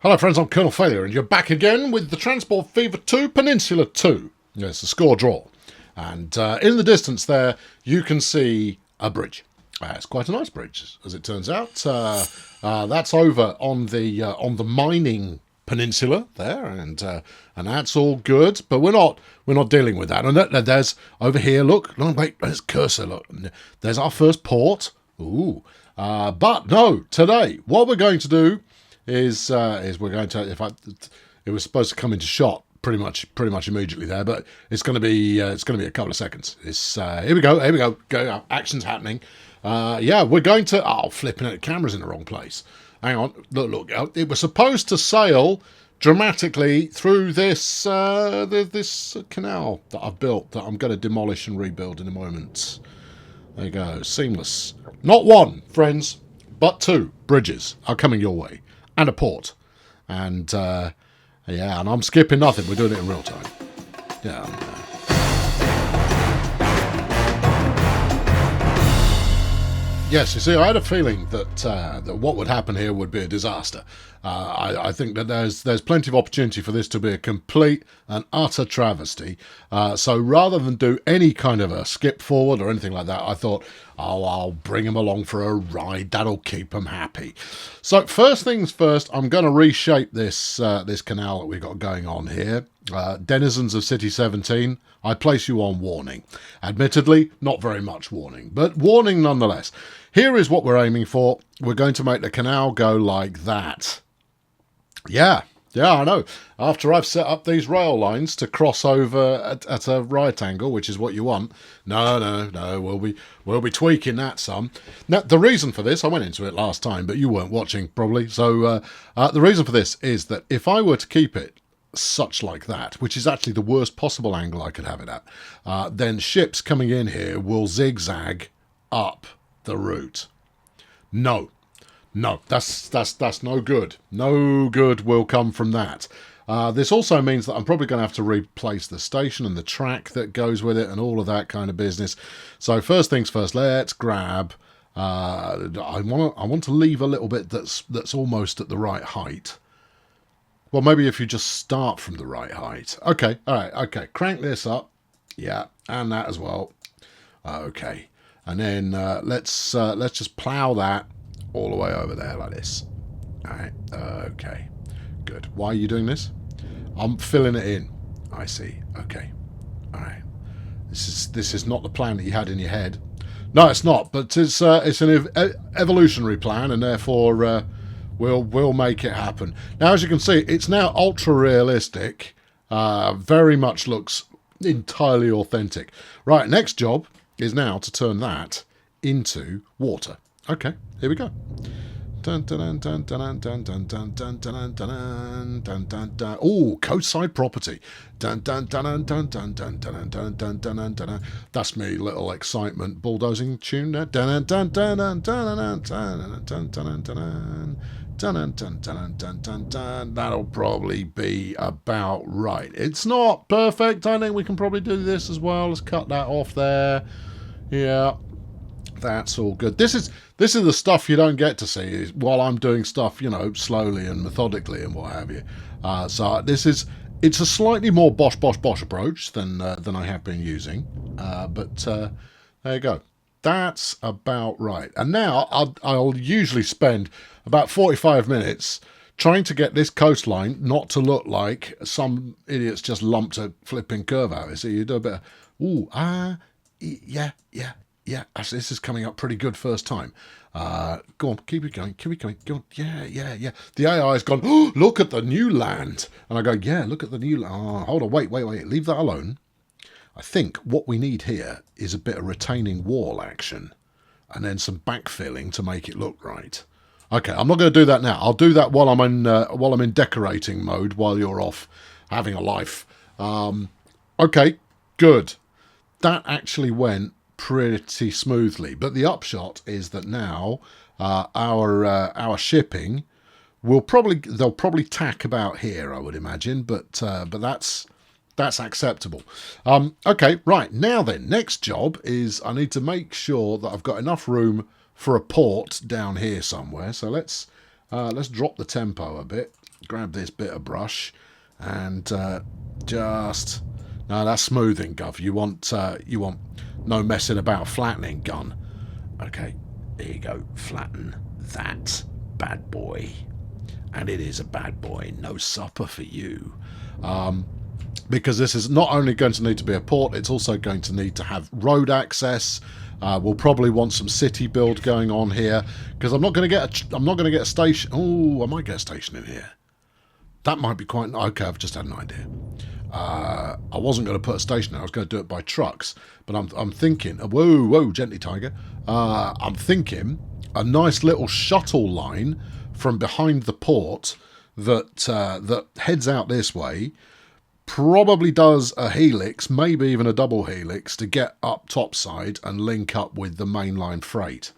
Hello friends, I'm Colonel Failure and you're back again with the Transport Fever 2 Peninsula 2. It's a score draw. And in the distance there you can see a bridge. It's quite a nice bridge, as it turns out. That's over on the mining peninsula there, and that's all good. But we're not dealing with that. And there's over here. Look, no, wait, there's cursor. Look, there's our first port. Ooh, but no, today what we're going to do is we're going to. It was supposed to come into shot pretty much immediately there, but it's going to be a couple of seconds. Here we go, go, action's happening. We're going to. Oh, flipping it, the camera's in the wrong place. Hang on, look. It was supposed to sail dramatically through this this canal that I've built that I'm going to demolish and rebuild in a moment. There you go, seamless. Not one, friends, but two bridges are coming your way, and a port, and and I'm skipping nothing. We're doing it in real time. Yeah. Yes, you see, I had a feeling that what would happen here would be a disaster. I think that there's plenty of opportunity for this to be a complete and utter travesty. So rather than do any kind of a skip forward or anything like that, I thought, I'll bring them along for a ride. That'll keep them happy. So first things first, I'm going to reshape this canal that we've got going on here. Denizens of City 17, I place you on warning. Admittedly, not very much warning, but warning nonetheless. Here is what we're aiming for. We're going to make the canal go like that. Yeah, I know. After I've set up these rail lines to cross over at a right angle, which is what you want. No, we'll be tweaking that some. Now, the reason for this, I went into it last time, but you weren't watching probably. So the reason for this is that if I were to keep it such like that, which is actually the worst possible angle I could have it at, then ships coming in here will zigzag up the route. No, that's no good. No good will come from that. This also means that I'm probably going to have to replace the station and the track that goes with it and all of that kind of business. So first things first, let's grab. I want to leave a little bit that's almost at the right height. Well, maybe if you just start from the right height. Okay, all right, okay. Crank this up. Yeah, and that as well. Okay. And then let's just plough that all the way over there like this. All right, okay. Good. Why are you doing this? I'm filling it in. I see. Okay. All right. This is not the plan that you had in your head. No, it's not, but it's an evolutionary plan, and therefore we'll make it happen. Now, as you can see, it's now ultra realistic. Very much looks entirely authentic. Right, next job is now to turn that into water. Okay, here we go. Oh, coastside property. That's me little excitement bulldozing tune. That'll probably be about right. It's not perfect. I think we can probably do this as well. Let's cut that off there. Yeah, that's all good. This is the stuff you don't get to see while I'm doing stuff, slowly and methodically and what have you. So it's a slightly more bosh approach than I have been using. But there you go. That's about right. And now I'll usually spend about 45 minutes trying to get this coastline not to look like some idiots just lumped a flipping curve out. So you do a bit of, yeah. This is coming up pretty good first time. Go on, keep it going. Go on, yeah. The AI's gone, oh, look at the new land. And I go, yeah, look at the new land. Oh, hold on, wait, leave that alone. I think what we need here is a bit of retaining wall action and then some backfilling to make it look right. Okay, I'm not going to do that now. I'll do that while I'm in decorating mode while you're off having a life. Okay, good. That actually went pretty smoothly, but the upshot is that now our shipping they'll probably tack about here, I would imagine, but that's acceptable. Okay, right, now then, next job is I need to make sure that I've got enough room for a port down here somewhere. So let's drop the tempo a bit. grab this bit of brush and just... No, that's smoothing, Gov. You want no messing about flattening, gun. Okay, there you go. Flatten that bad boy. And it is a bad boy. No supper for you. Because this is not only going to need to be a port, it's also going to need to have road access. We'll probably want some city build going on here, because I'm not going to get a station. Oh, I might get a station in here. That might be quite... Okay, I've just had an idea. I wasn't going to put a station there. I was going to do it by trucks. But I'm thinking... Whoa, gently, Tiger. I'm thinking a nice little shuttle line from behind the port that heads out this way, probably does a helix, maybe even a double helix, to get up topside and link up with the mainline freight.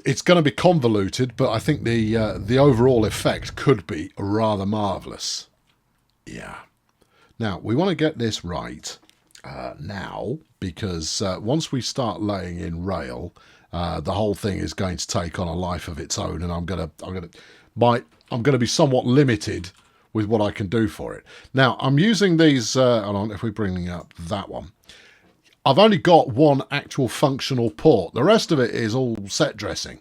It's going to be convoluted, but I think the overall effect could be rather marvellous. Yeah. Now, we want to get this right now, because once we start laying in rail, the whole thing is going to take on a life of its own, and I'm going to be somewhat limited with what I can do for it. Now, I'm using these... hold on, if we bring up that one. I've only got one actual functional port. The rest of it is all set dressing.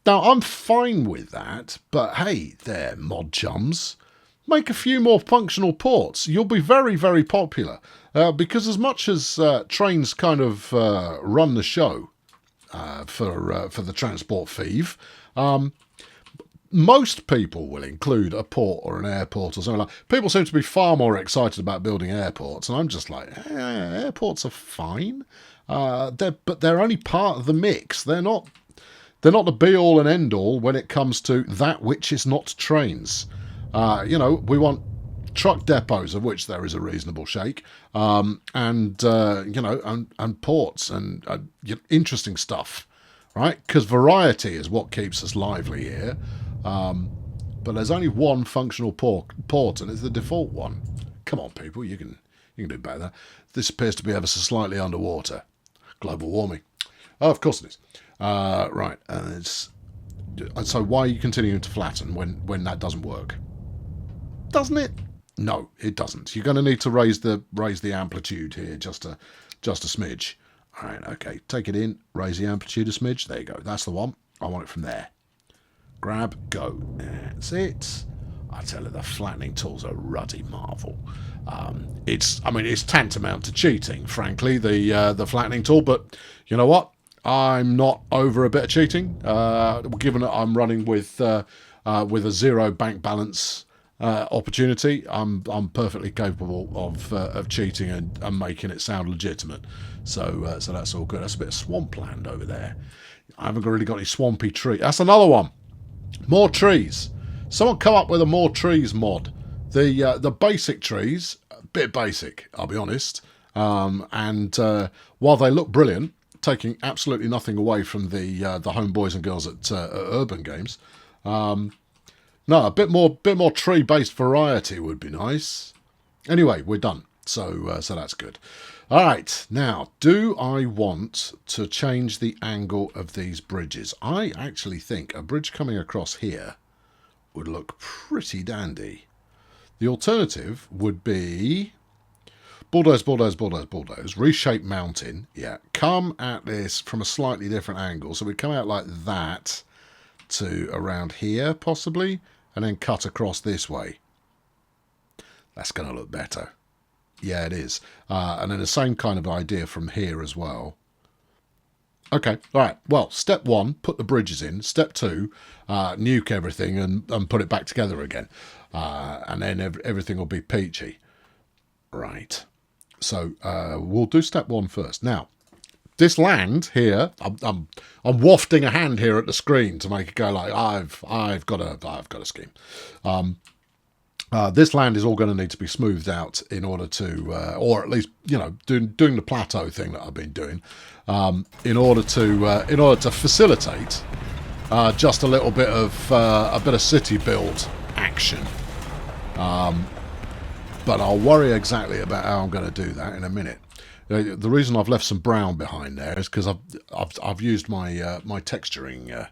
Now, I'm fine with that, but hey, there, mod chums. Make a few more functional ports. You'll be very, very popular. Because as much as trains kind of run the show for the transport thief, most people will include a port or an airport or something like that. People seem to be far more excited about building airports, and I'm just like, airports are fine, but they're only part of the mix. They're not the be-all and end-all when it comes to that which is not trains. We want truck depots, of which there is a reasonable shake, and ports and interesting stuff, right? Because variety is what keeps us lively here. But there's only one functional port, and it's the default one. Come on, people, you can do better. This appears to be ever so slightly underwater. Global warming. Oh, of course it is. Right, so why are you continuing to flatten when that doesn't work? Doesn't it? No, it doesn't. You're going to need to raise the amplitude here just a smidge. All right, okay, take it in, raise the amplitude a smidge. There you go. That's the one. I want it from there. Grab, go. That's it. I tell you, the flattening tool's a ruddy marvel. It's tantamount to cheating, frankly, the flattening tool. But you know what? I'm not over a bit of cheating. Given that I'm running with a zero bank balance opportunity, I'm perfectly capable of cheating and making it sound legitimate. So that's all good. That's a bit of swampland over there. I haven't really got any swampy tree. That's another one. More trees. Someone come up with a more trees mod. The basic trees, a bit basic, I'll be honest. And while they look brilliant, taking absolutely nothing away from the homeboys and girls at Urban Games, no, a bit more tree-based variety would be nice. Anyway, we're done. So that's good. All right, now, do I want to change the angle of these bridges? I actually think a bridge coming across here would look pretty dandy. The alternative would be bulldoze, reshape mountain. Yeah, come at this from a slightly different angle. So we come out like that to around here, possibly, and then cut across this way. That's going to look better. Yeah, it is. And then the same kind of idea from here as well. Okay, all right. Well, step one, put the bridges in. Step two, nuke everything and put it back together again. And then everything will be peachy. Right. So we'll do step one first. Now, this land here, I'm wafting a hand here at the screen to make it go like I've got a scheme. This land is all going to need to be smoothed out in order to, or at least, doing the plateau thing that I've been doing, in order to facilitate just a little bit of city build action. But I'll worry exactly about how I'm going to do that in a minute. The reason I've left some brown behind there is because I've used my my texturing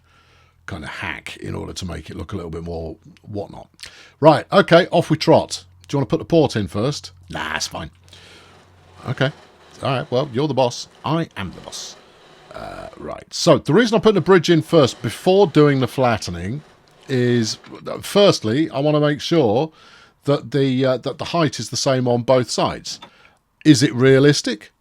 kind of hack in order to make it look a little bit more whatnot. Right, okay, off we trot. Do you want to put the port in first? Nah, it's fine. Okay. All right, well, you're the boss. I am the boss. Right, so the reason I'm putting the bridge in first before doing the flattening is, firstly, I want to make sure that the height is the same on both sides. Is it realistic?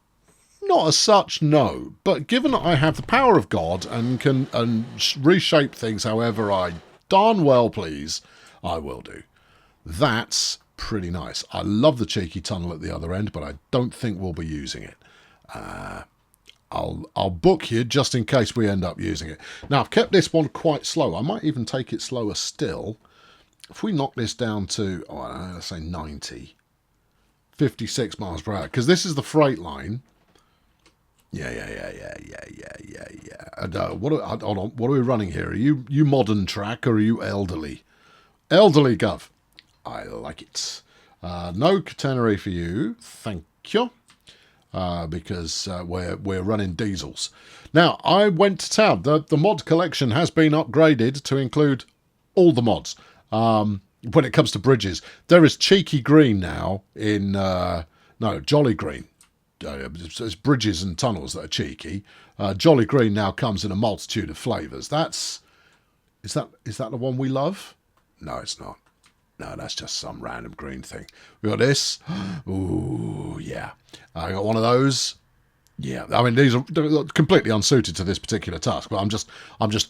Not as such, no. But given that I have the power of God and can reshape things however I darn well please, I will do. That's pretty nice. I love the cheeky tunnel at the other end, but I don't think we'll be using it. I'll book you just in case we end up using it. Now, I've kept this one quite slow. I might even take it slower still. If we knock this down to, let's say 90, 56 miles per hour, because this is the freight line. Yeah. And, hold on, what are we running here? Are you modern track or are you elderly? Elderly, Gov. I like it. No catenary for you, thank you. Because we're running diesels. Now, I went to town. The mod collection has been upgraded to include all the mods. When it comes to bridges, there is cheeky green now in jolly green. It's bridges and tunnels that are cheeky. Jolly green now comes in a multitude of flavours. Is that the one we love? No, it's not. No, that's just some random green thing. We got this. Ooh, yeah. I got one of those. Yeah, I mean these are completely unsuited to this particular task, but I'm just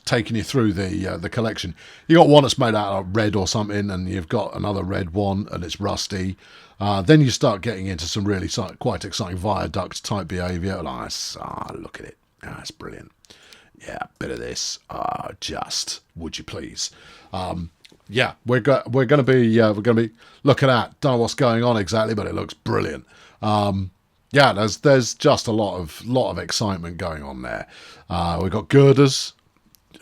taking you through the collection. You got one that's made out of red or something, and you've got another red one, and it's rusty. Then you start getting into some really quite exciting viaduct type behaviour. Look at it. That's brilliant. Yeah, bit of this. Just would you please? Yeah, we're going to be looking at. Don't know what's going on exactly, but it looks brilliant. Yeah, there's just a lot of excitement going on there. We've got girders.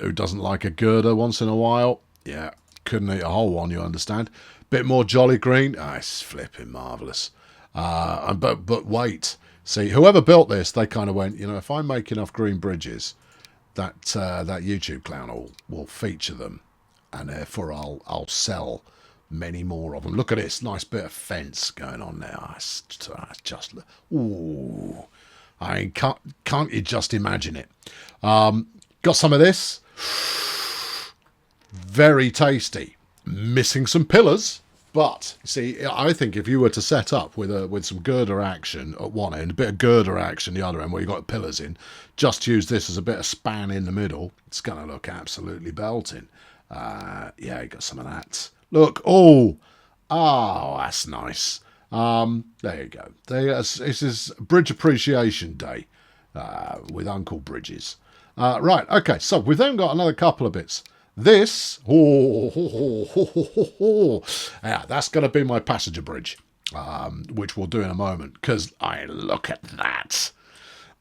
Who doesn't like a girder once in a while? Yeah, couldn't eat a whole one, you understand. Bit more jolly green. It's flipping marvellous. But wait, see, whoever built this, they kind of went, if I make enough green bridges, that YouTube clown will feature them. And therefore I'll sell many more of them. Look at this nice bit of fence going on now. It's just ooh. I mean, can't you just imagine it? Got some of this. Very tasty. Missing some pillars, but see, I think if you were to set up with some girder action at one end, a bit of girder action the other end where you got pillars in, just use this as a bit of span in the middle. It's going to look absolutely belting. Yeah, you got some of that. Look, that's nice. There you go. This is Bridge Appreciation Day with Uncle Bridges. Right, okay, so we've then got another couple of bits. This, yeah, that's going to be my passenger bridge, which we'll do in a moment, because look at that.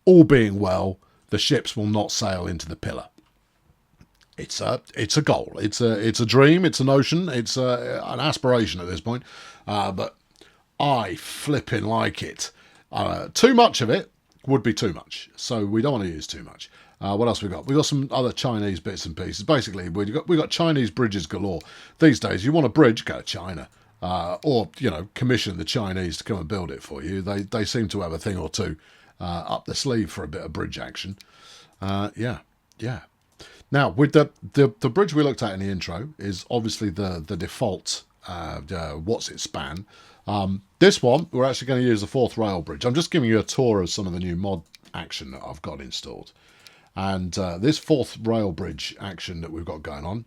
All being well, the ships will not sail into the pillar. It's a goal. It's a dream. It's a notion. It's an aspiration at this point. But I flipping like it. Too much of it would be too much. So we don't want to use too much. What else we got? We got some other Chinese bits and pieces. Basically, we got Chinese bridges galore. These days, you want a bridge, go to China. Or commission the Chinese to come and build it for you. They seem to have a thing or two up the sleeve for a bit of bridge action. Yeah. Now, with the bridge we looked at in the intro is obviously the default, what's its span. This one, we're actually going to use the fourth rail bridge. I'm just giving you a tour of some of the new mod action that I've got installed. And this fourth rail bridge action that we've got going on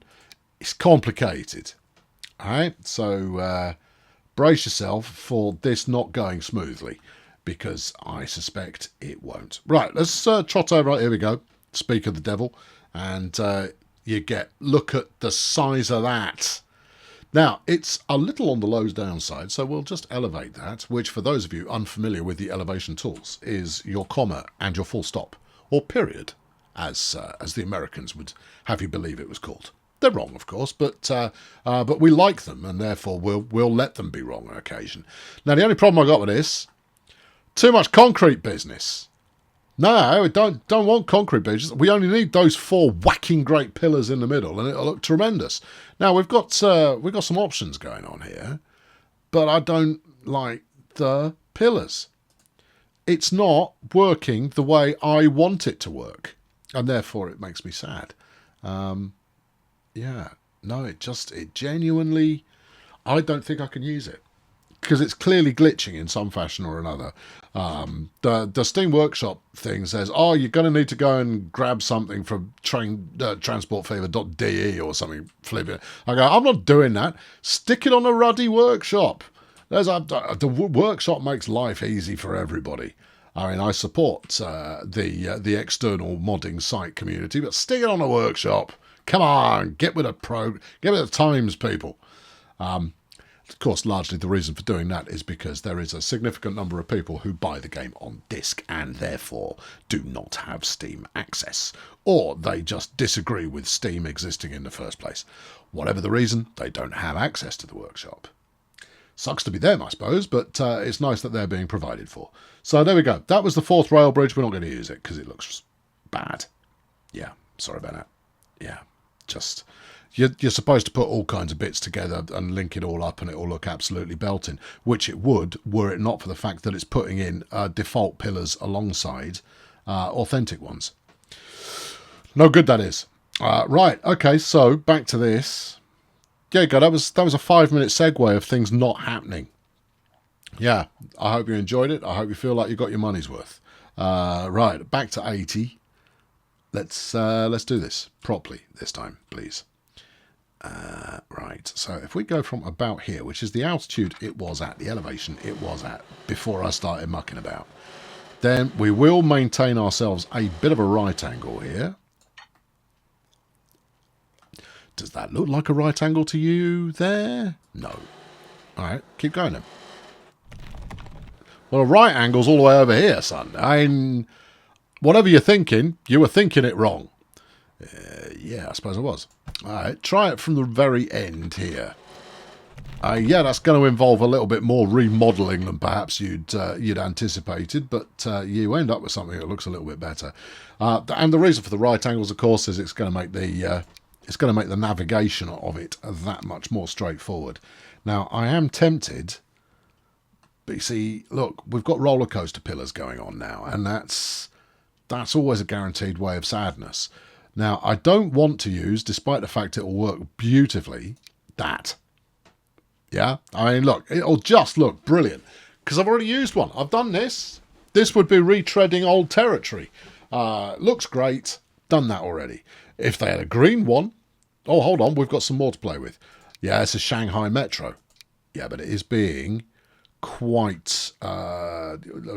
is complicated. All right, so brace yourself for this not going smoothly, because I suspect it won't. Right, let's trot over. Right, here we go. Speak of the devil. And look at the size of that. Now, it's a little on the low downside, so we'll just elevate that, which for those of you unfamiliar with the elevation tools is your comma and your full stop, or period, as the Americans would have you believe it was called. They're wrong, of course, but we like them, and therefore we'll let them be wrong on occasion. Now, the only problem I got with this, too much concrete business. No, we don't want concrete bridges. We only need those 4 whacking great pillars in the middle, and it'll look tremendous. Now we've got some options going on here, but I don't like the pillars. It's not working the way I want it to work, and therefore it makes me sad. Yeah, no, it genuinely, I don't think I can use it because it's clearly glitching in some fashion or another. The Steam Workshop thing says, "Oh, you're going to need to go and grab something from transportfever.de or something." Flipping. I go, I'm not doing that. Stick it on a ruddy workshop. The workshop makes life easy for everybody. I mean, I support the external modding site community, but stick it on a workshop. Come on, get with the times, people. Of course, largely the reason for doing that is because there is a significant number of people who buy the game on disc and therefore do not have Steam access, or they just disagree with Steam existing in the first place. Whatever the reason, they don't have access to the workshop. Sucks to be them, I suppose, but it's nice that they're being provided for. So there we go. That was the 4th rail bridge. We're not going to use it because it looks bad. Yeah, sorry about that. Yeah, just... You're supposed to put all kinds of bits together and link it all up and it will look absolutely belting, which it would were it not for the fact that it's putting in default pillars alongside authentic ones. No good that is. Right, okay, so back to this. Yeah, you go. That was a 5-minute segue of things not happening. Yeah, I hope you enjoyed it. I hope you feel like you got your money's worth. Right, back to 80. Let's do this properly this time, please. Right, so if we go from about here, which is the altitude it was at, the elevation it was at before I started mucking about, then we will maintain ourselves a bit of a right angle here. Does that look like a right angle to you there? No. Alright, keep going then. Well, a right angle's all the way over here, son. I mean, whatever you're thinking, you were thinking it wrong. Yeah, I suppose I was. Alright, try it from the very end here. Yeah, that's going to involve a little bit more remodelling than perhaps you'd anticipated, but you end up with something that looks a little bit better. And the reason for the right angles, of course, is it's going to make the navigation of it that much more straightforward. Now, I am tempted, but you see, look, we've got roller coaster pillars going on now, and that's always a guaranteed way of sadness. Now, I don't want to use, despite the fact it will work beautifully, that. Yeah? I mean, look, it'll just look brilliant. Because I've already used one. I've done this. This would be retreading old territory. Looks great. Done that already. If they had a green one... Oh, hold on. We've got some more to play with. Yeah, it's a Shanghai Metro. Yeah, but it is being quite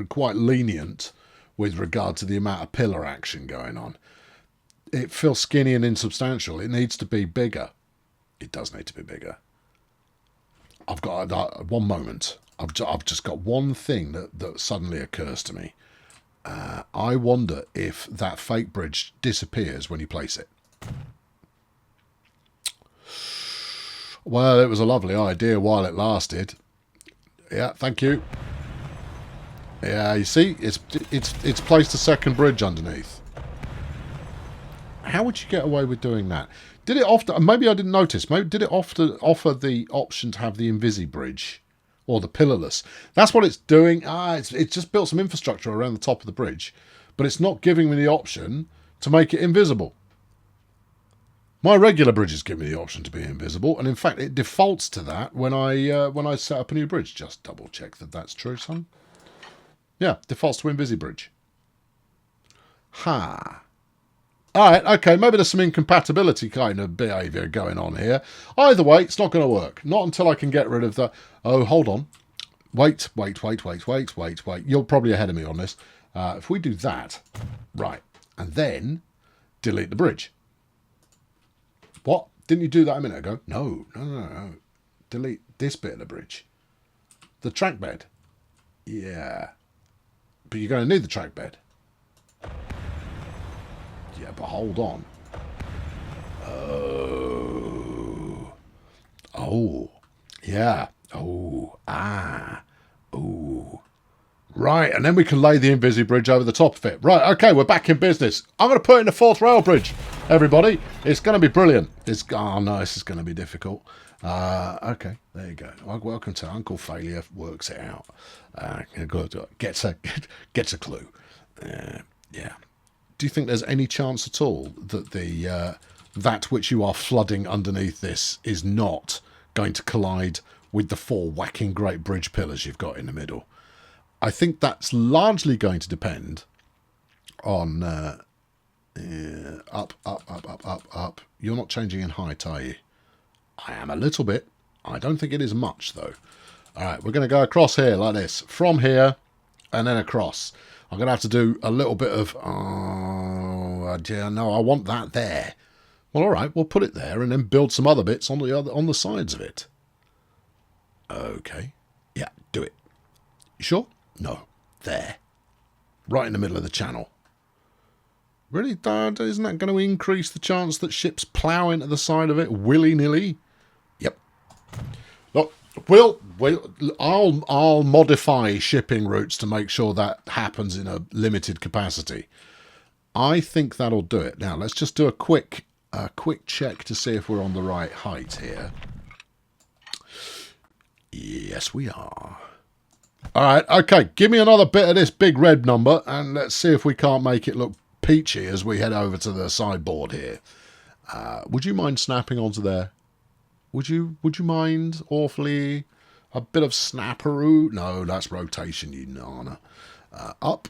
lenient with regard to the amount of pillar action going on. It feels skinny and insubstantial. It needs to be bigger. It does need to be bigger. I've got one moment. I've just got one thing that suddenly occurs to me. I wonder if that fake bridge disappears when you place it. Well, it was a lovely idea while it lasted. Yeah, thank you. Yeah, you see, it's placed a second bridge underneath. How would you get away with doing that? Did it often... Maybe I didn't notice. Maybe did it often offer the option to have the invisi bridge or the pillarless? That's what it's doing. It's just built some infrastructure around the top of the bridge, but it's not giving me the option to make it invisible. My regular bridges give me the option to be invisible, and in fact, it defaults to that when I set up a new bridge. Just double check that that's true, son. Yeah, defaults to invisi bridge. Ha. Alright, okay, maybe there's some incompatibility kind of behaviour going on here. Either way, it's not going to work. Not until I can get rid of the... Oh, hold on. Wait. You're probably ahead of me on this. If we do that, right, and then delete the bridge. What? Didn't you do that a minute ago? No. Delete this bit of the bridge. The track bed. Yeah. But you're going to need the track bed. Yeah, but hold on. Oh. Yeah. Oh. Ah. Oh. Right, and then we can lay the invisi bridge over the top of it. Right, okay, we're back in business. I'm going to put in the fourth rail bridge, everybody. It's going to be brilliant. Oh no, this is going to be difficult. Okay, there you go. Welcome to Uncle Failure Works It Out. Gets a clue. Yeah. Do you think there's any chance at all that that which you are flooding underneath this is not going to collide with the 4 whacking great bridge pillars you've got in the middle? I think that's largely going to depend on up. You're not changing in height, are you? I am a little bit. I don't think it is much, though. All right, we're going to go across here like this. From here and then across. I'm going to have to do a little bit of... Oh, dear, no, I want that there. Well, all right, we'll put it there and then build some other bits on the sides of it. Okay. Yeah, do it. You sure? No. There. Right in the middle of the channel. Really, Dad? Isn't that going to increase the chance that ships plough into the side of it willy-nilly? Yep. Look, I'll modify shipping routes to make sure that happens in a limited capacity. I think that'll do it. Now, let's just do a quick check to see if we're on the right height here. Yes, we are. All right, okay, give me another bit of this big red number, and let's see if we can't make it look peachy as we head over to the sideboard here. Would you mind snapping onto there? Would you mind awfully? A bit of snapperoo? No, that's rotation, you nana. Up.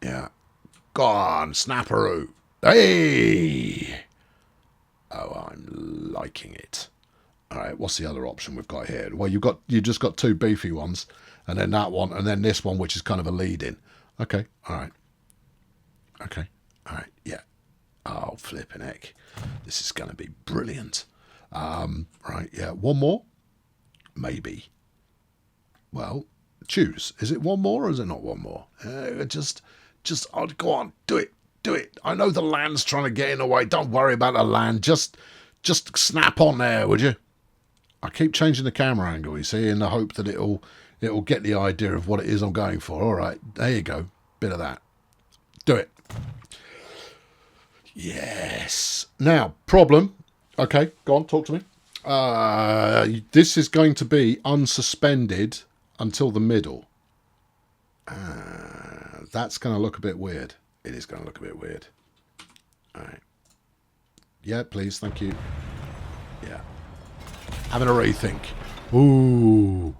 Yeah. Go on, snapperoo. Hey! Oh, I'm liking it. All right, what's the other option we've got here? Well, you just got 2 beefy ones, and then that one, and then this one, which is kind of a lead-in. Okay, all right. Okay, all right, yeah. Oh, flipping heck. This is going to be brilliant. Right, yeah, one more? Maybe. Well, choose. Is it one more or is it not one more? Just, oh, go on, do it. Do it. I know the land's trying to get in the way. Don't worry about the land. Just snap on there, would you? I keep changing the camera angle, you see, in the hope that it'll get the idea of what it is I'm going for. All right, there you go. Bit of that. Do it. Yes. Now, problem. Okay, go on, talk to me. This is going to be unsuspended until the middle. That's going to look a bit weird. It is going to look a bit weird. All right. Yeah, please, thank you. Yeah. Having a rethink. Ooh.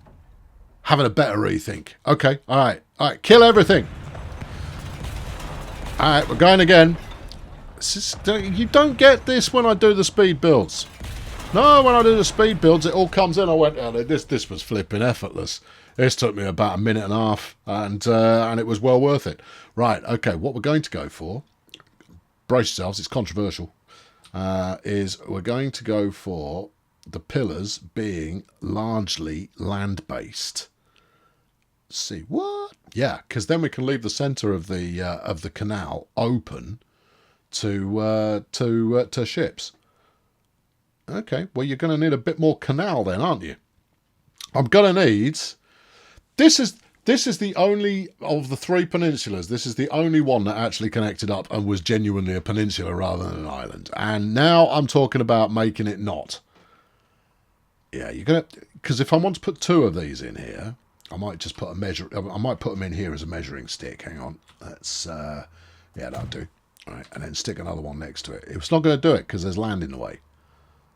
Having a better rethink. Okay, all right. All right, kill everything. All right, we're going again. You don't get this when I do the speed builds. No, when I do the speed builds, it all comes in. I went, oh, this was flipping effortless. This took me about 1.5 minutes, and it was well worth it. Right, okay, what we're going to go for, brace yourselves, it's controversial, is we're going to go for the pillars being largely land-based. See, what? Yeah, because then we can leave the centre of the canal open to ships. Okay, well, you're going to need a bit more canal then, aren't you? I'm going to need... This is the only of the 3 peninsulas. This is the only one that actually connected up and was genuinely a peninsula rather than an island. And now I'm talking about making it not. Yeah, you're going to... Because if I want to put 2 of these in here, I might just put I might put them in here as a measuring stick. Hang on. That's... yeah, that'll do. All right, and then stick another one next to it. It's not going to do it because there's land in the way.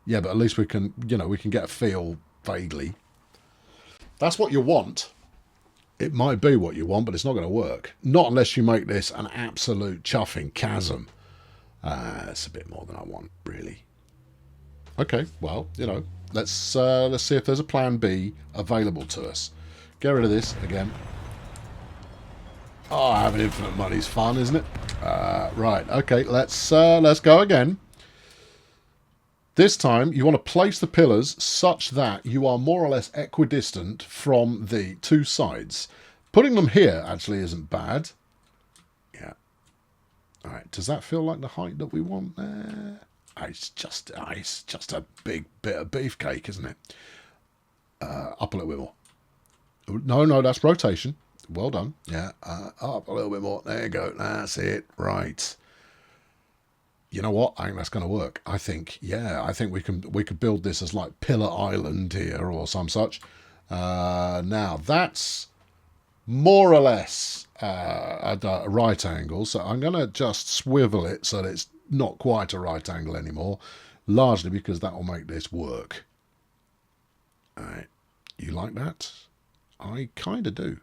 Yeah, but at least we can, we can get a feel vaguely. That's what you want. It might be what you want, but it's not going to work. Not unless you make this an absolute chuffing chasm. That's a bit more than I want, really. Okay, well, let's see if there's a plan B available to us. Get rid of this again. Oh, having infinite money's fun, isn't it? Right, okay, let's go again. This time, you want to place the pillars such that you are more or less equidistant from the 2 sides. Putting them here actually isn't bad. Yeah. All right, does that feel like the height that we want there? It's just a big bit of beefcake, isn't it? Up a little bit more. No, that's rotation. Well done. Yeah, up a little bit more. There you go. That's it. Right. You know what? I think that's going to work. I think, yeah, I think we could build this as like Pillar Island here or some such. Now that's more or less at a right angle. So I'm going to just swivel it so that it's not quite a right angle anymore, largely because that will make this work. All right. You like that? I kind of do.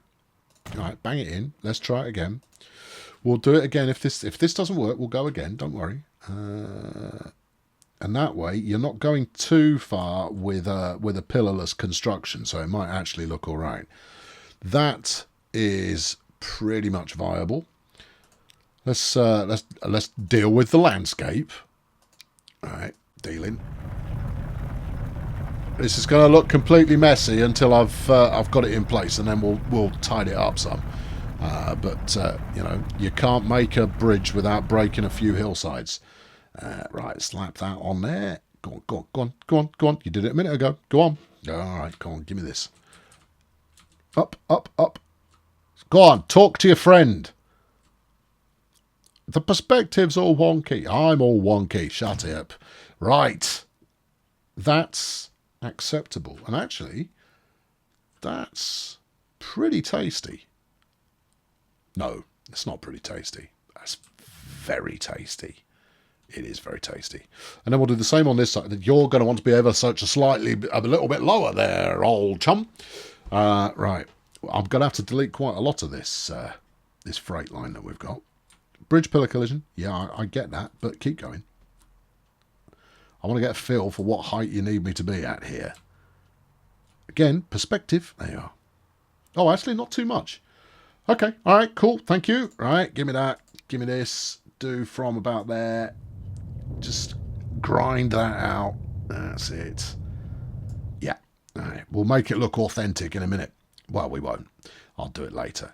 All right, bang it in. Let's try it again. We'll do it again. If this doesn't work, we'll go again. Don't worry. And that way, you're not going too far with a pillarless construction, so it might actually look all right. That is pretty much viable. Let's deal with the landscape. All right, dealing. This is going to look completely messy until I've got it in place, and then we'll tidy it up some. But you know, you can't make a bridge without breaking a few hillsides. Right, slap that on there. Go on. You did it a minute ago. Go on. All right, go on. Give me this. Up. Go on. Talk to your friend. The perspective's all wonky. I'm all wonky. Shut up. Right. That's acceptable. And actually, that's pretty tasty. No, it's not pretty tasty. That's very tasty. It is very tasty. And then we'll do the same on this side. You're going to want to be ever such a little bit lower there, old chum. Right. I'm going to have to delete quite a lot of this this freight line that we've got. Bridge pillar collision. Yeah, I get that, but keep going. I want to get a feel for what height you need me to be at here. Again, perspective. There you are. Oh, actually, not too much. Okay. All right, cool. Thank you. Right, give me that. Give me this. Do from about there. Just grind that out. That's it. Yeah. All right. We'll make it look authentic in a minute. Well, we won't. I'll do it later.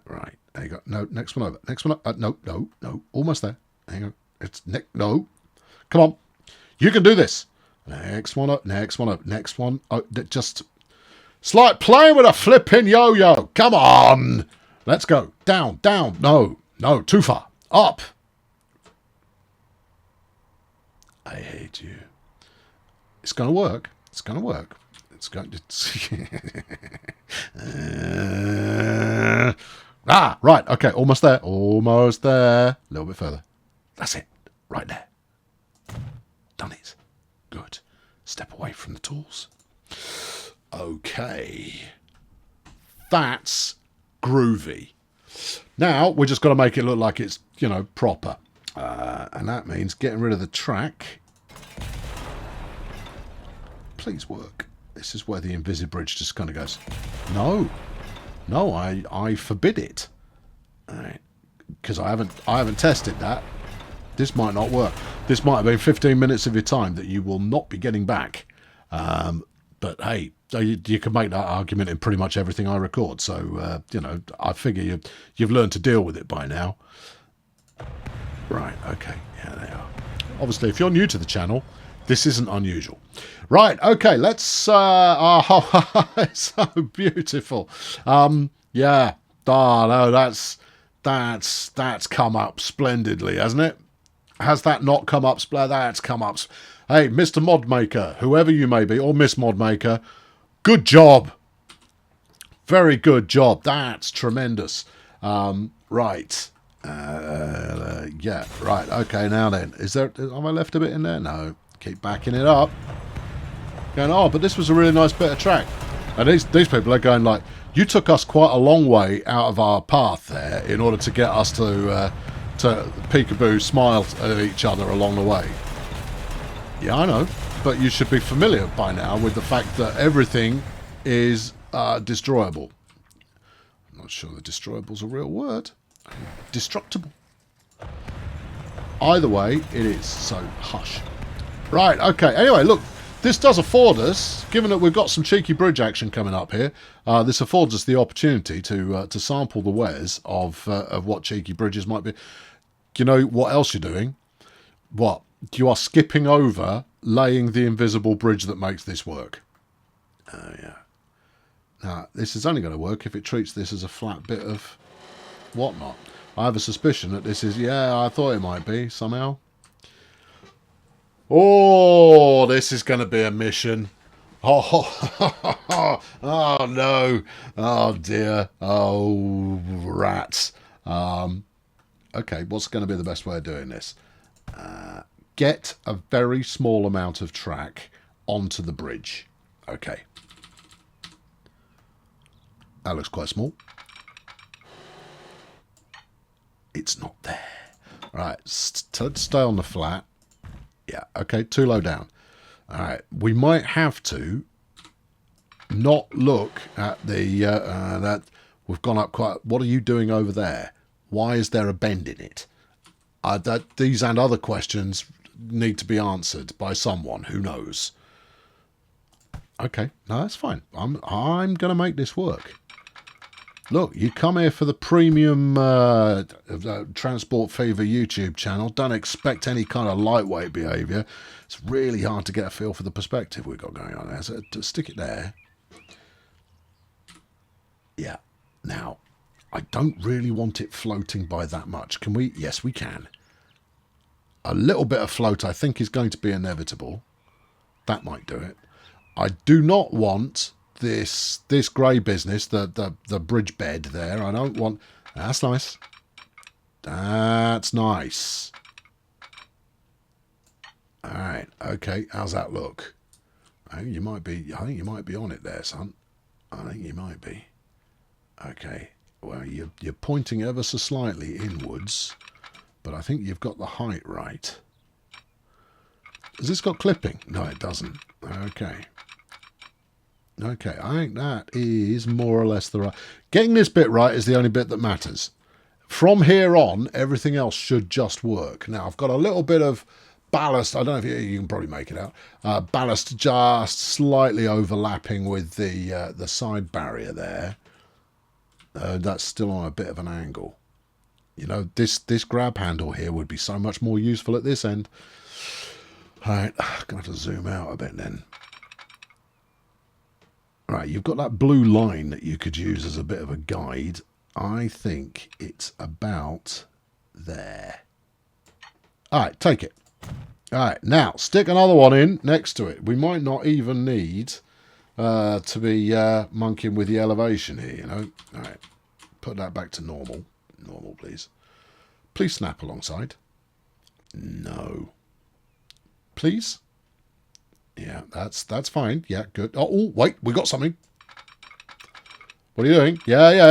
Right. There you go. No, next one over. Next one up. No. Almost there. There you go. It's no. Come on. You can do this. Next one up. Next one up. Next one. Oh, just. It's like playing with a flipping yo-yo. Come on. Let's go. Down. No. Too far. Up. I hate you. It's going to work. It's going to work. It's going to... right. Okay. Almost there. A little bit further. That's it. Right there. Done it. Good. Step away from the tools. Okay. That's groovy. Now, we're just got to make it look like it's, you know, proper. And that means getting rid of the track. Please work. This is where the Invisibridge just kind of goes, no, I forbid it. All right. Because I haven't tested that. This might not work. This might have been 15 minutes of your time that you will not be getting back. But hey, you can make that argument in pretty much everything I record. So, you know, I figure you've learned to deal with it by now. Right, okay. Yeah, they are. Obviously, if you're new to the channel, this isn't unusual. Right, okay, let's... oh, it's so beautiful. Yeah. Oh, no, that's come up splendidly, hasn't it? Has that not come up? That's come up. Hey, Mr. Modmaker, whoever you may be, or Miss Modmaker, good job. Very good job. That's tremendous. Right. Yeah, right. Okay, now then. Have I left a bit in there? No. Keep backing it up. Going, oh, but this was a really nice bit of track. And these people are going like, you took us quite a long way out of our path there in order to get us to peekaboo smile at each other along the way. Yeah, I know, but you should be familiar by now with the fact that everything is destroyable. I'm not sure that destroyable's a real word. Destructible. Either way, it is, so hush. Right, okay, anyway, look, this does afford us, given that we've got some cheeky bridge action coming up here, this affords us the opportunity to sample the wares of what cheeky bridges might be. Do you know what else you're doing? What? You are skipping over laying the invisible bridge that makes this work. Oh, yeah. Now, this is only going to work if it treats this as a flat bit of whatnot. I have a suspicion that this is... Yeah, I thought it might be, somehow. Oh, this is going to be a mission. Oh, oh no. Oh, dear. Oh, rats. Okay, what's going to be the best way of doing this? Get a very small amount of track onto the bridge. Okay. That looks quite small. It's not there. Right, stay on the flat. Yeah, okay, too low down. All right, we might have to not look at the... that we've gone up quite... What are you doing over there? Why is there a bend in it? These and other questions need to be answered by someone who knows. Okay, no, that's fine. I'm going to make this work. Look, you come here for the premium Transport Fever YouTube channel. Don't expect any kind of lightweight behaviour. It's really hard to get a feel for the perspective we've got going on there. So stick it there. Yeah. Now, I don't really want it floating by that much. Can we? Yes, we can. A little bit of float, I think, is going to be inevitable. That might do it. I do not want this grey business, the bridge bed there. I don't want... That's nice. That's nice. All right. Okay. How's that look? I think you might be on it there, son. I think you might be. Okay. Well, you're pointing ever so slightly inwards, but I think you've got the height right. Has this got clipping? No, it doesn't. Okay. Okay, I think that is more or less the right... Getting this bit right is the only bit that matters. From here on, everything else should just work. Now, I've got a little bit of ballast. I don't know if you can probably make it out. Ballast just slightly overlapping with the side barrier there. That's still on a bit of an angle. You know, this grab handle here would be so much more useful at this end. All right, I'm going to have to zoom out a bit then. Right, you've got that blue line that you could use as a bit of a guide. I think it's about there. All right, take it. All right, now stick another one in next to it. We might not even need to be monkeying with the elevation here, you know. All right, put that back to normal. Normal, please. Please snap alongside. No. Please? Yeah, that's fine. Yeah, good. Oh, wait, we got something. What are you doing? Yeah.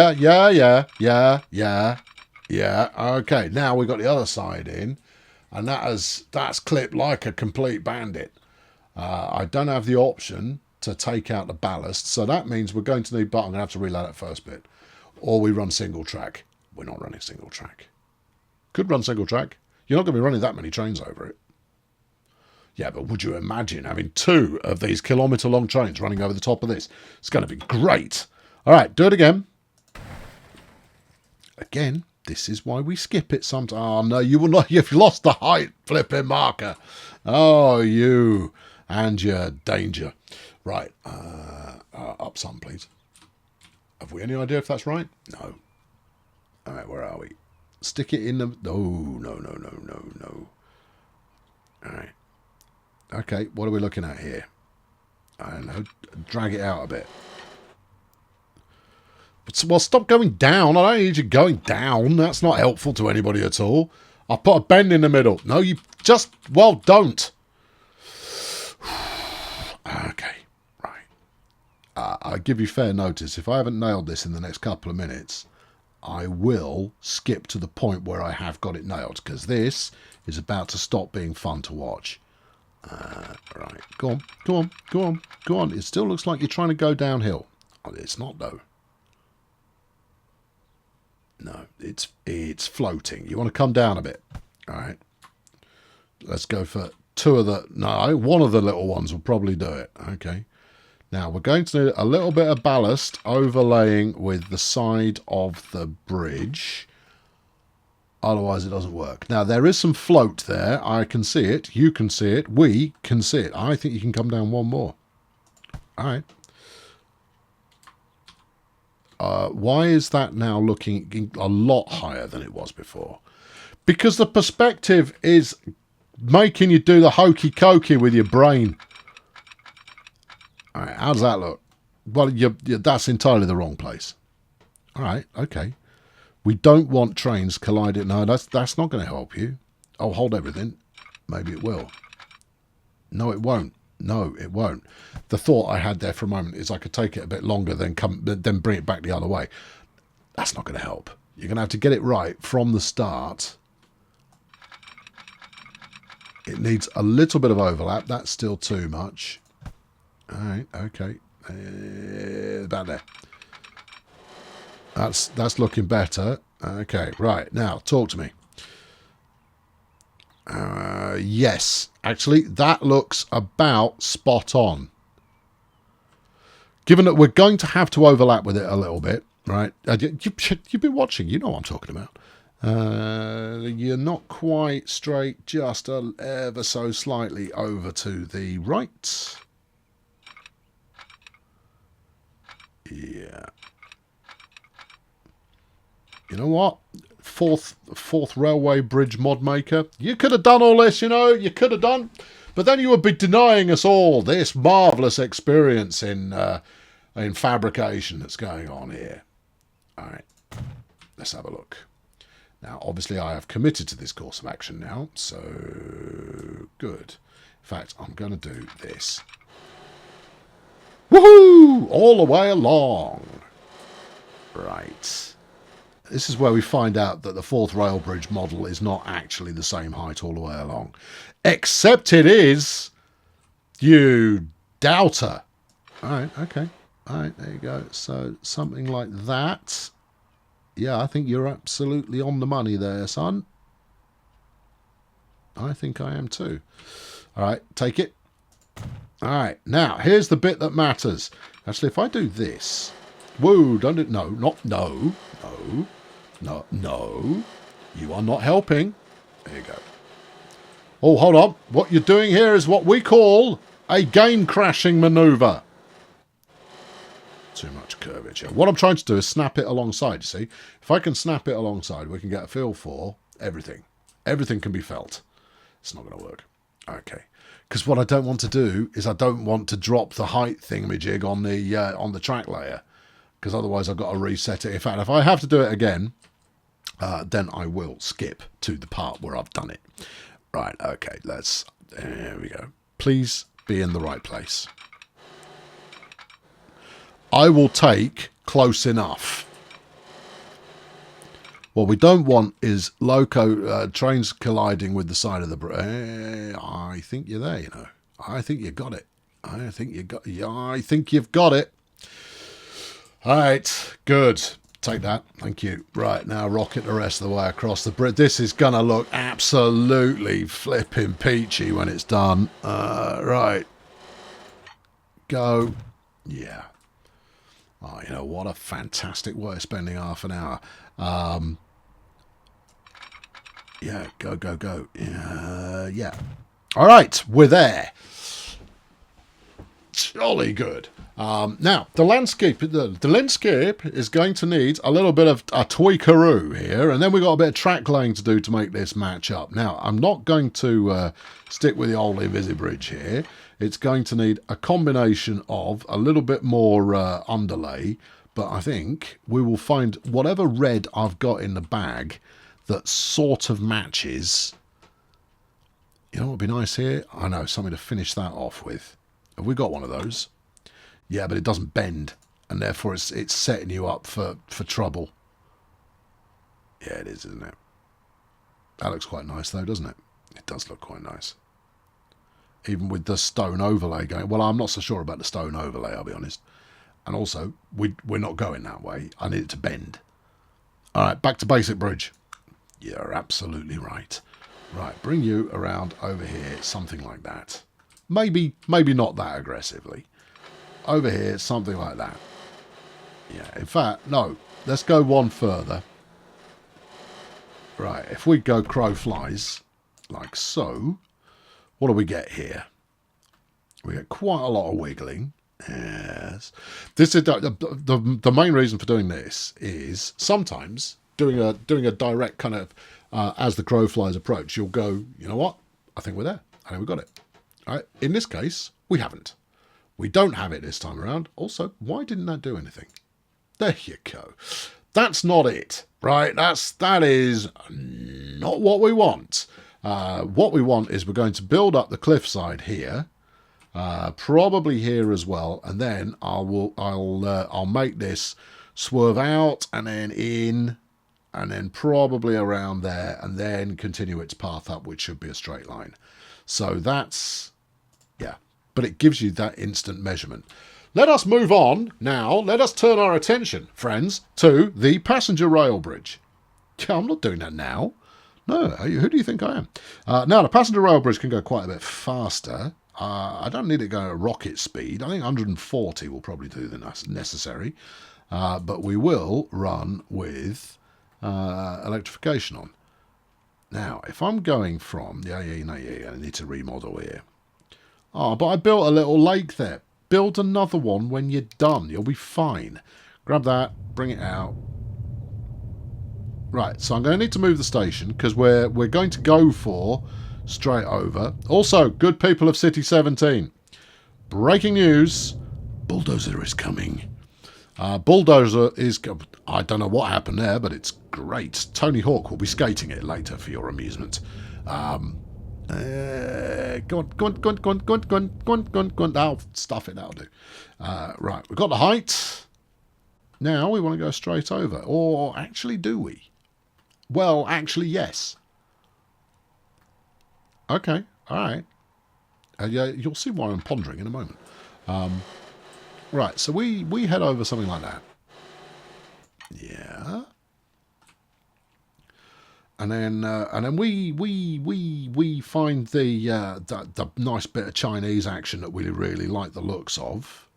Okay, now we've got the other side in, and that's clipped like a complete bandit. I don't have the option to take out the ballast, so that means we're going to need... But I'm going to have to reload that first bit. Or we run single track. We're not running single track. Could run single track. You're not going to be running that many trains over it. Yeah, but would you imagine having 2 of these kilometre-long trains running over the top of this? It's going to be great. All right, do it again. Again, this is why we skip it sometimes. Oh, no, you will not. You've lost the height flipping marker. Oh, you and your danger. Right, up some, please. Have we any idea if that's right? No. All right, where are we? Stick it in the... No. All right. Okay, what are we looking at here? I don't know. Drag it out a bit. But, well, stop going down. I don't need you going down. That's not helpful to anybody at all. I'll put a bend in the middle. No, you just... Well, don't. Okay, right. I'll give you fair notice. If I haven't nailed this in the next couple of minutes, I will skip to the point where I have got it nailed, because this is about to stop being fun to watch. Right, go on. It still looks like you're trying to go downhill. Oh, it's not, though. No, it's floating. You want to come down a bit. All right. Let's go for 2 of the... No, 1 of the little ones will probably do it. Okay. Now, we're going to do a little bit of ballast overlaying with the side of the bridge. Otherwise, it doesn't work. Now, there is some float there. I can see it. You can see it. We can see it. I think you can come down 1 more. All right. Why is that now looking a lot higher than it was before? Because the perspective is making you do the hokey cokey with your brain. All right, how does that look? Well, that's entirely the wrong place. All right, okay. We don't want trains colliding. No, that's not going to help you. Oh, hold everything. Maybe it will. No, it won't. No, it won't. The thought I had there for a moment is I could take it a bit longer, then bring it back the other way. That's not going to help. You're going to have to get it right from the start. It needs a little bit of overlap. That's still too much. All right, okay. About there. That's looking better. Okay, right. Now, talk to me. Yes, actually, that looks about spot on. Given that we're going to have to overlap with it a little bit, right? You've been watching. You know what I'm talking about. You're not quite straight, just ever so slightly over to the right. Yeah. You know what? Fourth railway bridge mod maker. You could have done all this, you know. You could have done. But then you would be denying us all this marvellous experience in fabrication that's going on here. All right. Let's have a look. Now, obviously, I have committed to this course of action now. So, good. In fact, I'm going to do this. Woohoo! All the way along. Right. This is where we find out that the fourth rail bridge model is not actually the same height all the way along. Except it is, you doubter. All right, okay. All right, there you go. So something like that. Yeah, I think you're absolutely on the money there, son. I think I am too. All right, take it. All right, now, here's the bit that matters. Actually, if I do this... Whoa, don't it? No, not no. No. No. No. You are not helping. There you go. Oh, hold on. What you're doing here is what we call a game-crashing manoeuvre. Too much curvature. What I'm trying to do is snap it alongside, you see. If I can snap it alongside, we can get a feel for everything. Everything can be felt. It's not going to work. Okay. Because what I don't want to do is I don't want to drop the height thingamajig on the track layer. Because otherwise I've got to reset it. In fact, if I have to do it again, then I will skip to the part where I've done it. Right, okay, there we go. Please be in the right place. I will take close enough. What we don't want is trains colliding with the side of the bridge. I think you're there, you know. I think you got it. I think you've got it. All right, good. Take that. Thank you. Right, now rocket the rest of the way across the bridge. This is going to look absolutely flipping peachy when it's done. Right. Go. Yeah. Oh, you know, what a fantastic way of spending half an hour. Yeah, go, go, go. Yeah. All right, we're there. Jolly good. Now, the landscape is going to need a little bit of a tweakaroo here, and then we've got a bit of track laying to do to make this match up. Now, I'm not going to stick with the old Invisibridge here. It's going to need a combination of a little bit more underlay, but I think we will find whatever red I've got in the bag that sort of matches. You know what would be nice here? I know, something to finish that off with. Have we got one of those? Yeah, but it doesn't bend, and therefore it's setting you up for trouble. Yeah, it is, isn't it? That looks quite nice, though, doesn't it? It does look quite nice. Even with the stone overlay going. Well, I'm not so sure about the stone overlay, I'll be honest. And also, we're not going that way. I need it to bend. All right, back to basic bridge. You're absolutely right. Right, bring you around over here, something like that. Maybe not that aggressively. Over here, something like that. Yeah, in fact, no. Let's go one further. Right, if we go crow flies, like so, what do we get here? We get quite a lot of wiggling. Yes. This is the main reason for doing this is sometimes doing a direct kind of as the crow flies approach, you'll go, you know what? I think we're there. I think we got it. All right. In this case, we haven't. We don't have it this time around. Also, why didn't that do anything? There you go. That's not it, right? That is not what we want. What we want is we're going to build up the cliffside here, probably here as well, and then I'll make this swerve out and then in, and then probably around there, and then continue its path up, which should be a straight line. So that's, yeah, but it gives you that instant measurement. Let us move on now. Let us turn our attention, friends, to the passenger rail bridge. Yeah, I'm not doing that now. No, who do you think I am? Now, the passenger rail bridge can go quite a bit faster. I don't need it going at rocket speed. I think 140 will probably do the necessary. But we will run with electrification on. Now, if I'm going from... Yeah, I need to remodel here. Oh, but I built a little lake there. Build another one when you're done. You'll be fine. Grab that, bring it out. Right, so I'm going to need to move the station because we're going to go for straight over. Also, good people of City 17. Breaking news. Bulldozer is coming. Bulldozer is... I don't know what happened there, but it's great. Tony Hawk will be skating it later for your amusement. Go on. I'll stuff it, that'll do. Right, we've got the height. Now we want to go straight over. Or actually, do we? Well, actually, yes. Okay, all right. Yeah, you'll see why I'm pondering in a moment. Right, so we head over something like that. Yeah. And then we find the nice bit of Chinese action that we really like the looks of.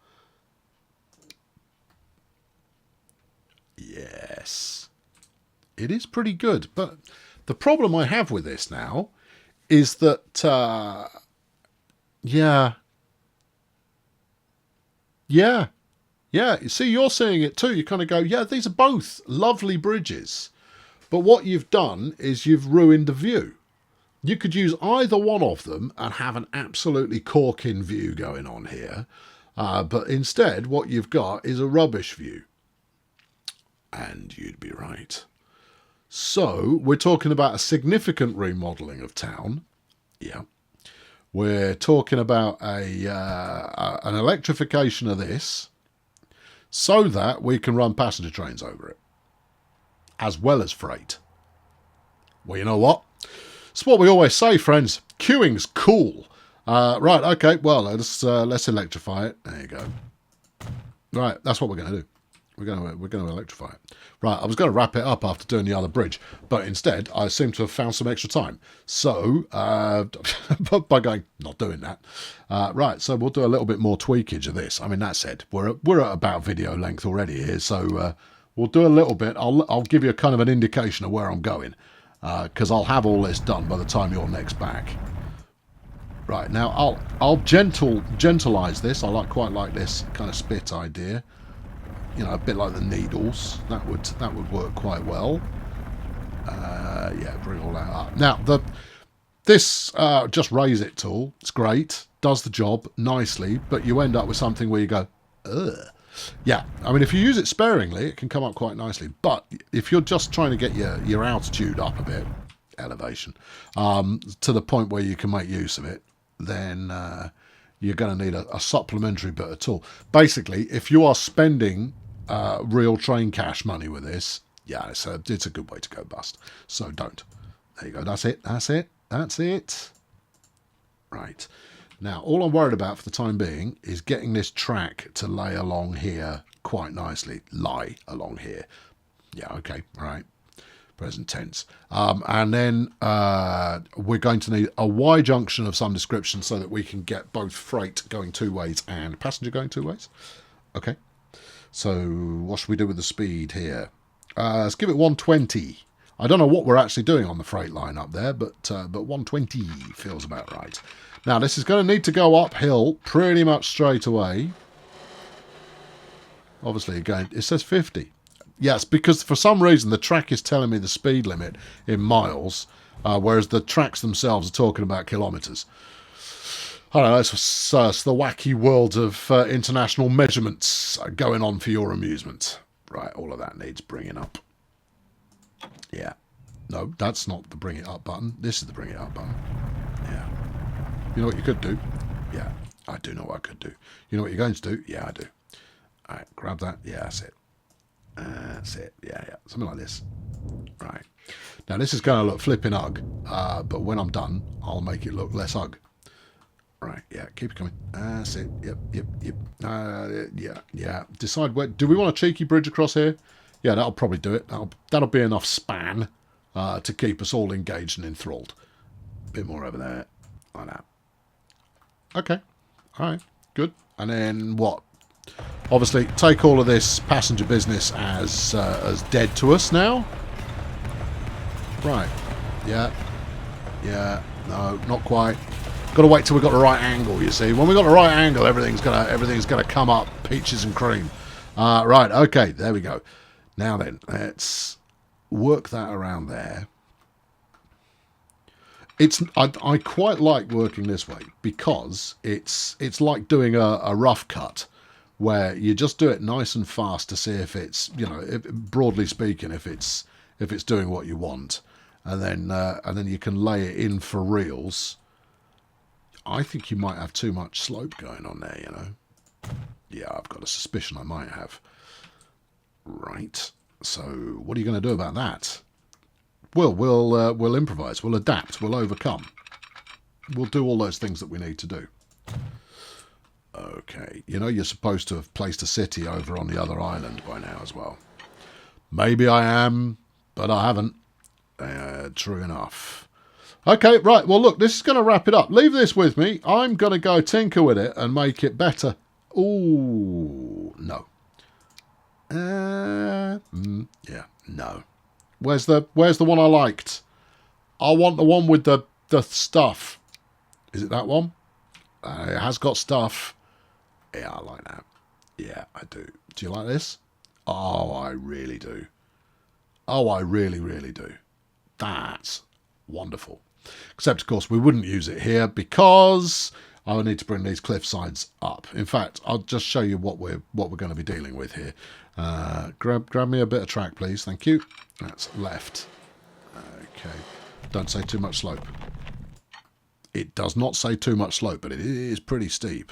Yes. It is pretty good, but the problem I have with this now is that yeah. You see, you're seeing it too. You kind of go, yeah, these are both lovely bridges. But what you've done is you've ruined the view. You could use either one of them and have an absolutely corking view going on here. But instead, what you've got is a rubbish view. And you'd be right. So, we're talking about a significant remodelling of town. Yeah. We're talking about an electrification of this so that we can run passenger trains over it, as well as freight. Well, you know what? It's what we always say, friends. Queuing's cool. Right, okay, well, let's electrify it. There you go. Right, that's what we're going to do. We're going to electrify it. Right, I was going to wrap it up after doing the other bridge, but instead I seem to have found some extra time. So, by going, not doing that. Right, so we'll do a little bit more tweakage of this. I mean, that said, we're at about video length already here, so we'll do a little bit. I'll give you a kind of an indication of where I'm going, because I'll have all this done by the time you're next back. Right, now I'll gentleize this. I quite like this kind of spit idea. You know, a bit like the needles. That would work quite well. Yeah, bring all that up. Now, this just raise it tool. It's great. Does the job nicely, but you end up with something where you go, ugh. Yeah, I mean, if you use it sparingly, it can come up quite nicely. But if you're just trying to get your altitude up a bit, elevation, to the point where you can make use of it, then you're going to need a supplementary bit of tool. Basically, if you are spending real train cash money with this, yeah, it's a good way to go bust. So don't. There you go. That's it. Right. Now, all I'm worried about for the time being is getting this track to lay along here quite nicely. Lie along here. Yeah, okay, all right. Present tense. And then we're going to need a Y junction of some description so that we can get both freight going two ways and passenger going two ways. Okay. So what should we do with the speed here? Let's give it 120. I don't know what we're actually doing on the freight line up there, but 120 feels about right. Now, this is going to need to go uphill pretty much straight away. Obviously, again, it says 50. Yes, because for some reason the track is telling me the speed limit in miles, whereas the tracks themselves are talking about kilometres. I don't know, it's the wacky world of international measurements going on for your amusement. Right, all of that needs bringing up. Yeah. No, that's not the bring it up button. This is the bring it up button. Yeah. You know what you could do? Yeah, I do know what I could do. You know what you're going to do? Yeah, I do. All right, grab that. Yeah, that's it. That's it. Yeah, yeah. Something like this. Right. Now, this is going to look flipping ugh, but when I'm done, I'll make it look less ugh. Right, yeah, keep it coming. That's it. Yep, yep, yep. Yeah, yeah. Decide where. Do we want a cheeky bridge across here? Yeah, that'll probably do it. That'll be enough span to keep us all engaged and enthralled. A bit more over there, like that. Okay, all right, good. And then what? Obviously, take all of this passenger business as dead to us now. Right. Yeah. Yeah. No, not quite. Got to wait till we got the right angle. You see, when we got the right angle, everything's gonna come up peaches and cream. Right. Okay. There we go. Now then, let's work that around there. I quite like working this way because it's like doing a rough cut where you just do it nice and fast to see if it's, you know, broadly speaking, if it's doing what you want, and then you can lay it in for reals. I think you might have too much slope going on there, you know. Yeah, I've got a suspicion I might have. Right. So what are you going to do about that? We'll improvise. We'll adapt. We'll overcome. We'll do all those things that we need to do. Okay. You know, you're supposed to have placed a city over on the other island by now as well. Maybe I am, but I haven't. True enough. Okay, right. Well, look, this is going to wrap it up. Leave this with me. I'm going to go tinker with it and make it better. Ooh, no. Yeah, no. Where's the one I liked? I want the one with the stuff. Is it that one? It has got stuff. Yeah, I like that. Yeah, I do. Do you like this? Oh, I really do. Oh, I really, really do. That's wonderful. Except, of course, we wouldn't use it here because I would need to bring these cliff sides up. In fact, I'll just show you what we're going to be dealing with here. Grab me a bit of track, please. Thank you. That's left. Okay. Don't say too much slope. It does not say too much slope, but it is pretty steep.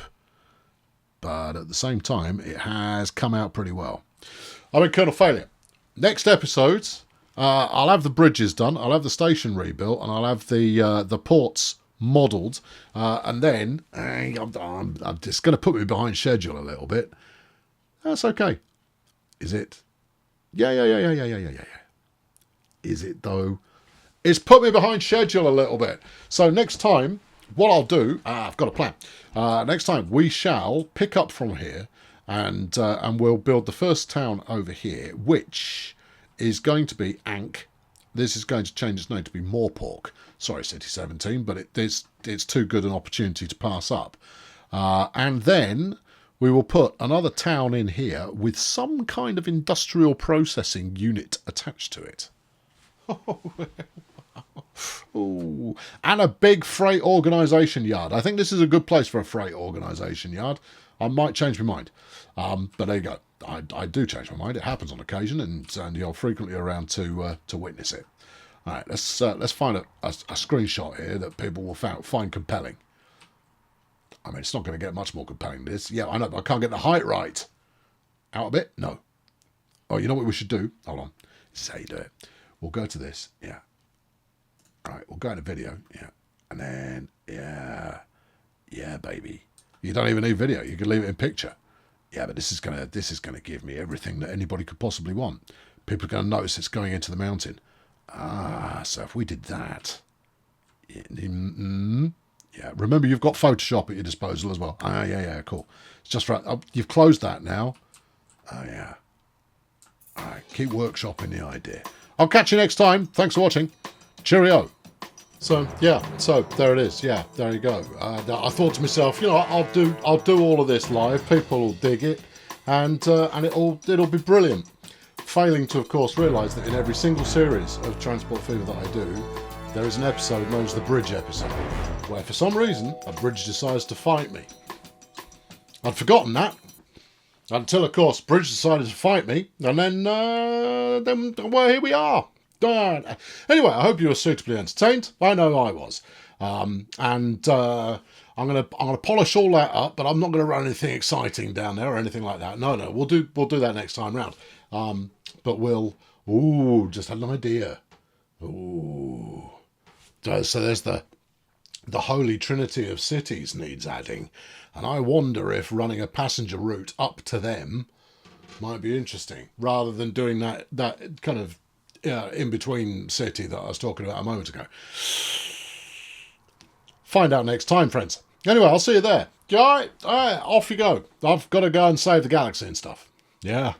But at the same time, it has come out pretty well. I'm in Colonel Failure. Next episodes, I'll have the bridges done, I'll have the station rebuilt, and I'll have the ports modelled. And then, I'm just going to put me behind schedule a little bit. That's okay. Is it? Yeah. Is it, though? It's put me behind schedule a little bit. So next time, what I'll do, I've got a plan. Next time, we shall pick up from here, and we'll build the first town over here, which is going to be Ankh. This is going to change its name to be Moorpork. Sorry, City 17, but it's too good an opportunity to pass up. And then we will put another town in here with some kind of industrial processing unit attached to it. Ooh. And a big freight organisation yard. I think this is a good place for a freight organisation yard. I might change my mind. But there you go. I do change my mind. It happens on occasion, and you're frequently around to witness it. All right, let's find a screenshot here that people will find compelling. I mean, it's not going to get much more compelling than this. Yeah, I know, but I can't get the height right. Out a bit? No. Oh, you know what we should do? Hold on. This is how you do it. We'll go to this. Yeah. Right, we'll go into video. Yeah. And then, yeah. Yeah, baby. You don't even need video. You can leave it in picture. Yeah, but this is gonna give me everything that anybody could possibly want. People are going to notice it's going into the mountain. So if we did that... Yeah, remember you've got Photoshop at your disposal as well. Yeah, cool. It's just right. Oh, you've closed that now. Oh, yeah. All right, keep workshopping the idea. I'll catch you next time. Thanks for watching. Cheerio. So there it is. Yeah, there you go. I thought to myself, you know, I'll do all of this live. People will dig it. and it'll be brilliant. Failing to, of course, realise that in every single series of Transport Fever that I do, there is an episode known as the Bridge episode, where for some reason a bridge decides to fight me. I'd forgotten that until, of course, Bridge decided to fight me, and then well, here we are. Anyway, I hope you were suitably entertained. I know I was, and I'm gonna polish all that up, but I'm not gonna run anything exciting down there or anything like that. No, we'll do that next time round. But we'll just had an idea. So there's the Holy Trinity of cities needs adding, and I wonder if running a passenger route up to them might be interesting, rather than doing that kind of in-between city that I was talking about a moment ago. Find out next time, friends. Anyway, I'll see you there. All right, off you go. I've got to go and save the galaxy and stuff. Yeah.